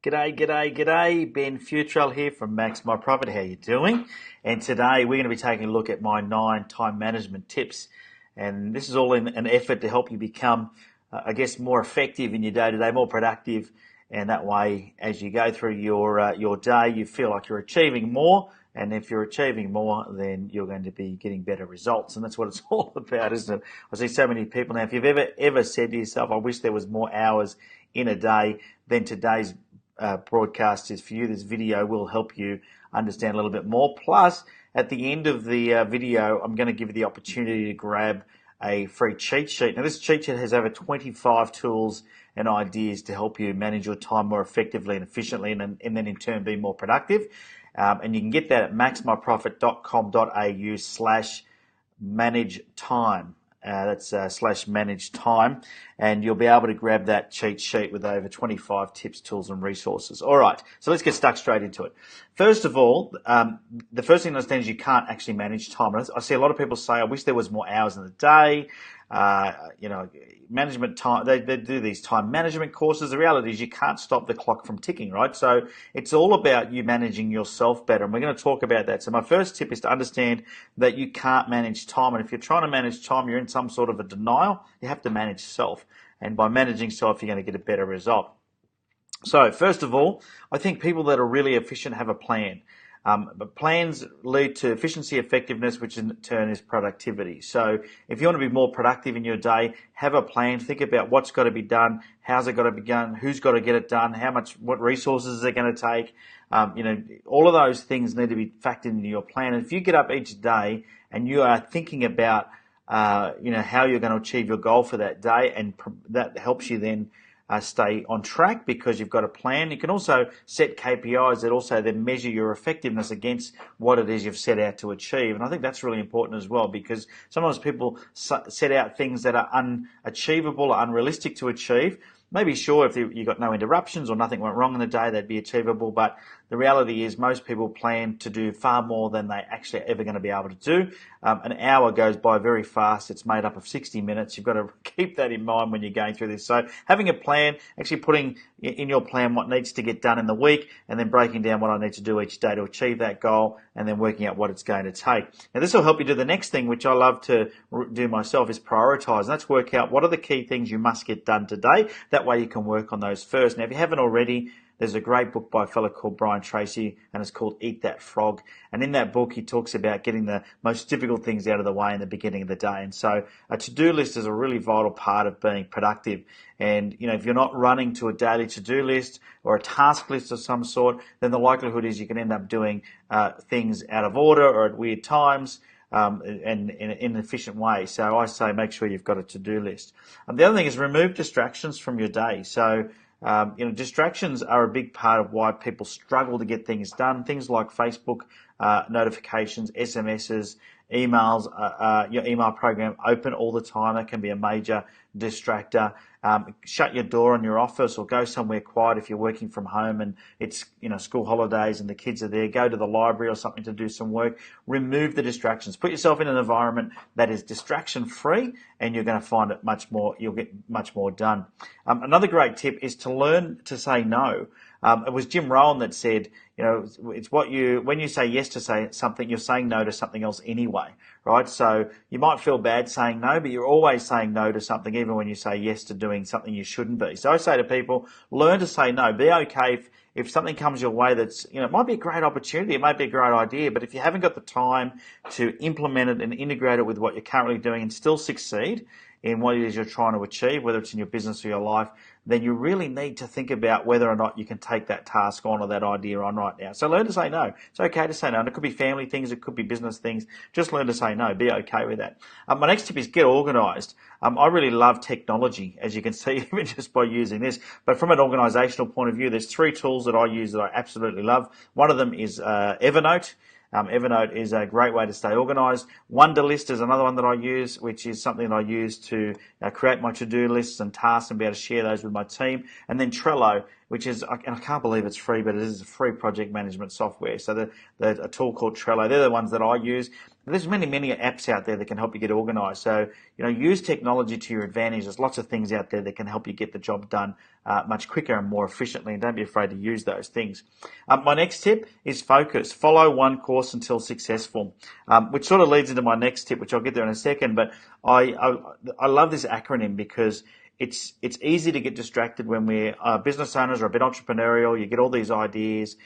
G'day. Ben Futrell here from MaxMyProfit. How you doing? And today we're going to be taking a look at my 9 time management tips. And this is all in an effort to help you become, more effective in your day-to-day, more productive. And that way, as you go through your day, you feel like you're achieving more. And if you're achieving more, then you're going to be getting better results. And that's what it's all about, isn't it? I see so many people now. If you've ever said to yourself, I wish there was more hours in a day, then today's broadcast is for you. This video will help you understand a little bit more. Plus, at the end of the video, I'm going to give you the opportunity to grab a free cheat sheet. Now, this cheat sheet has over 25 tools and ideas to help you manage your time more effectively and efficiently, and then in turn be more productive. And you can get that at maxmyprofit.com.au/manage time. That's /manage time, and you'll be able to grab that cheat sheet with over 25 tips, tools, and resources. All right, so let's get stuck straight into it. First of all, the first thing to understand is you can't actually manage time. I see a lot of people say, I wish there was more hours in the day. Management time, they do these time management courses. The reality is you can't stop the clock from ticking, right? So it's all about you managing yourself better, and we're going to talk about that. So my first tip is to understand that you can't manage time, and if you're trying to manage time, you're in some sort of a denial. You have to manage self, and by managing self, you're going to get a better result. So first of all, I think people that are really efficient have a plan. But plans lead to efficiency, effectiveness, which in turn is productivity. So if you want to be more productive in your day, have a plan. Think about what's got to be done, how's it got to be done, who's got to get it done, what resources is it going to take. All of those things need to be factored into your plan. And if you get up each day and you are thinking about, how you're going to achieve your goal for that day, and that helps you then stay on track because you've got a plan. You can also set KPIs that also then measure your effectiveness against what it is you've set out to achieve. And I think that's really important as well, because sometimes people set out things that are unachievable or unrealistic to achieve. Maybe sure, if you got no interruptions or nothing went wrong in the day, that'd be achievable. But the reality is most people plan to do far more than they actually are ever going to be able to do. An hour goes by very fast. It's made up of 60 minutes. You've got to keep that in mind when you're going through this. So having a plan, actually putting in your plan what needs to get done in the week, and then breaking down what I need to do each day to achieve that goal, and then working out what it's going to take. Now, this will help you do the next thing, which I love to do myself, is prioritise. And that's work out what are the key things you must get done today. That way you can work on those first. Now, if you haven't already, there's a great book by a fellow called Brian Tracy, and it's called Eat That Frog. And in that book, he talks about getting the most difficult things out of the way in the beginning of the day. And so a to-do list is a really vital part of being productive. And, if you're not running to a daily to-do list or a task list of some sort, then the likelihood is you can end up doing things out of order or at weird times. And in an efficient way. So I say make sure you've got a to-do list. The other thing is remove distractions from your day. So distractions are a big part of why people struggle to get things done. Things like Facebook notifications, SMSs, emails, your email program open all the time. That can be a major distractor. Shut your door on your office or go somewhere quiet if you're working from home and it's school holidays and the kids are there. Go to the library or something to do some work. Remove the distractions. Put yourself in an environment that is distraction free, and you're going to find it you'll get much more done. Another great tip is to learn to say no. It was Jim Rohn that said, it's when you say yes to say something, you're saying no to something else anyway, right? So you might feel bad saying no, but you're always saying no to something, even when you say yes to doing something you shouldn't be. So I say to people, learn to say no. Be okay if something comes your way that's, it might be a great opportunity, it might be a great idea, but if you haven't got the time to implement it and integrate it with what you're currently doing and still succeed in what it is you're trying to achieve, whether it's in your business or your life, then you really need to think about whether or not you can take that task on or that idea on right now. So learn to say no. It's okay to say no. And it could be family things, it could be business things. Just learn to say no. Be okay with that. My next tip is get organised. I really love technology, as you can see, even just by using this. But from an organisational point of view, there's 3 tools that I use that I absolutely love. One of them is Evernote. Evernote is a great way to stay organised. Wunderlist is another one that I use, which is something that I use to create my to-do lists and tasks and be able to share those with my team. And then Trello which is, and I can't believe it's free, but it is a free project management software. So a tool called Trello, they're the ones that I use. There's many apps out there that can help you get organized. So, use technology to your advantage. There's lots of things out there that can help you get the job done much quicker and more efficiently, and don't be afraid to use those things. My next tip is focus. Follow one course until successful, which sort of leads into my next tip, which I'll get there in a second. But I love this acronym because it's easy to get distracted when we're business owners or a bit entrepreneurial. You get all these ideas.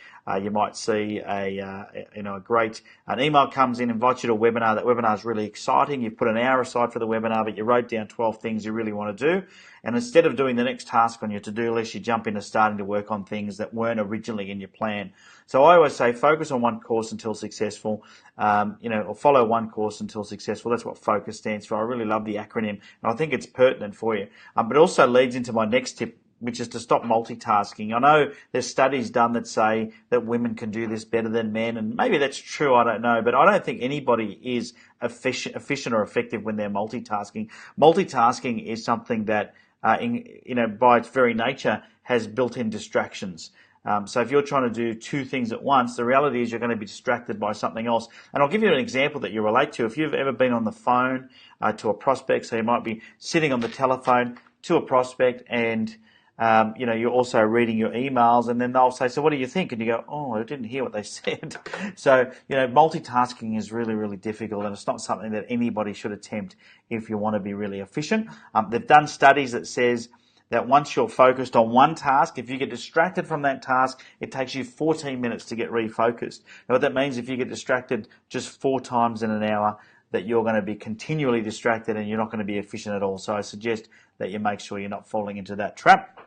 You might see an email comes in, invites you to a webinar. That webinar is really exciting. You've put an hour aside for the webinar, but you wrote down 12 things you really want to do. And instead of doing the next task on your to-do list, you jump into starting to work on things that weren't originally in your plan. So I always say focus on one course until successful, or follow one course until successful. That's what focus stands for. I really love the acronym, and I think it's pertinent for you. But it also leads into my next tip, which is to stop multitasking. I know there's studies done that say that women can do this better than men, and maybe that's true, I don't know, but I don't think anybody is efficient or effective when they're multitasking. Multitasking is something that, by its very nature, has built-in distractions. So if you're trying to do two things at once, the reality is you're going to be distracted by something else. And I'll give you an example that you relate to. If you've ever been on the phone to a prospect, so you might be sitting on the telephone to a prospect and you're also reading your emails, and then they'll say, so what do you think? And you go, oh, I didn't hear what they said. So, multitasking is really, really difficult, and it's not something that anybody should attempt if you want to be really efficient. They've done studies that says that once you're focused on one task, if you get distracted from that task, it takes you 14 minutes to get refocused. Now, what that means, if you get distracted just 4 times in an hour, that you're going to be continually distracted and you're not going to be efficient at all. So I suggest that you make sure you're not falling into that trap.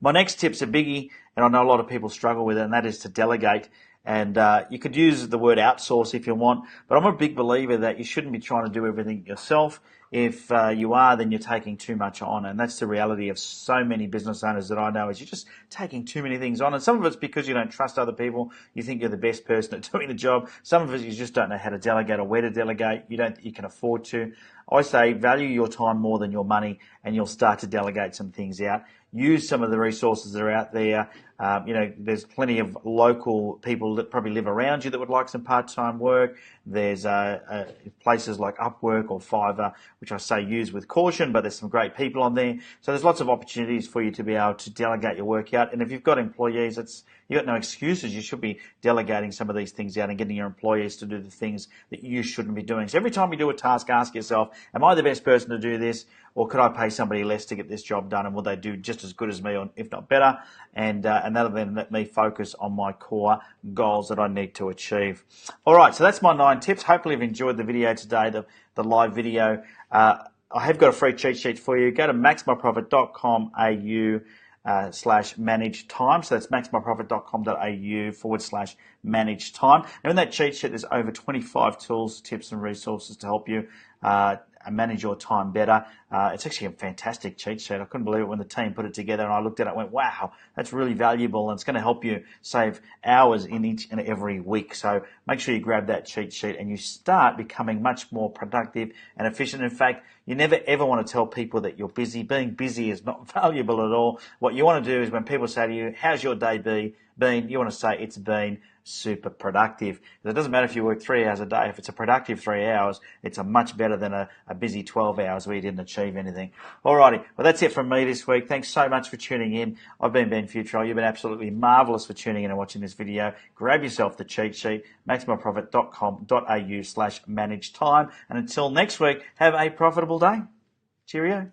My next tip's a biggie, and I know a lot of people struggle with it, and that is to delegate. And you could use the word outsource if you want, but I'm a big believer that you shouldn't be trying to do everything yourself. If you are, then you're taking too much on, and that's the reality of so many business owners that I know, is you're just taking too many things on. And some of it's because you don't trust other people. You think you're the best person at doing the job. Some of it you just don't know how to delegate or where to delegate. You don't think you can afford to. I say value your time more than your money, and you'll start to delegate some things out. Use some of the resources that are out there. There's plenty of local people that probably live around you that would like some part-time work. There's places like Upwork or Fiverr, which I say use with caution, but there's some great people on there. So there's lots of opportunities for you to be able to delegate your work out. And if you've got employees, you've got no excuses. You should be delegating some of these things out and getting your employees to do the things that you shouldn't be doing. So every time you do a task, ask yourself, am I the best person to do this? Or could I pay somebody less to get this job done, and will they do just as good as me, or if not better? And that'll then let me focus on my core goals that I need to achieve. All right, so that's my 9 tips. Hopefully you've enjoyed the video today, the live video. I have got a free cheat sheet for you. Go to maxmyprofit.com/au/manage time. So that's maxmyprofit.com.au/manage time. And in that cheat sheet, there's over 25 tools, tips, and resources to help you manage your time better. It's actually a fantastic cheat sheet. I couldn't believe it when the team put it together, and I looked at it and went, wow, that's really valuable, and it's going to help you save hours in each and every week. So make sure you grab that cheat sheet and you start becoming much more productive and efficient. In fact, you never ever want to tell people that you're busy. Being busy is not valuable at all. What you want to do is when people say to you, how's your day been? You want to say it's been super productive. It doesn't matter if you work 3 hours a day. If it's a productive 3 hours, it's a much better than a busy 12 hours where you didn't achieve anything. Alrighty, well that's it from me this week. Thanks so much for tuning in. I've been Ben Futrell. You've been absolutely marvellous for tuning in and watching this video. Grab yourself the cheat sheet, maxmyprofit.com.au/manage time. And until next week, have a profitable day. Cheerio.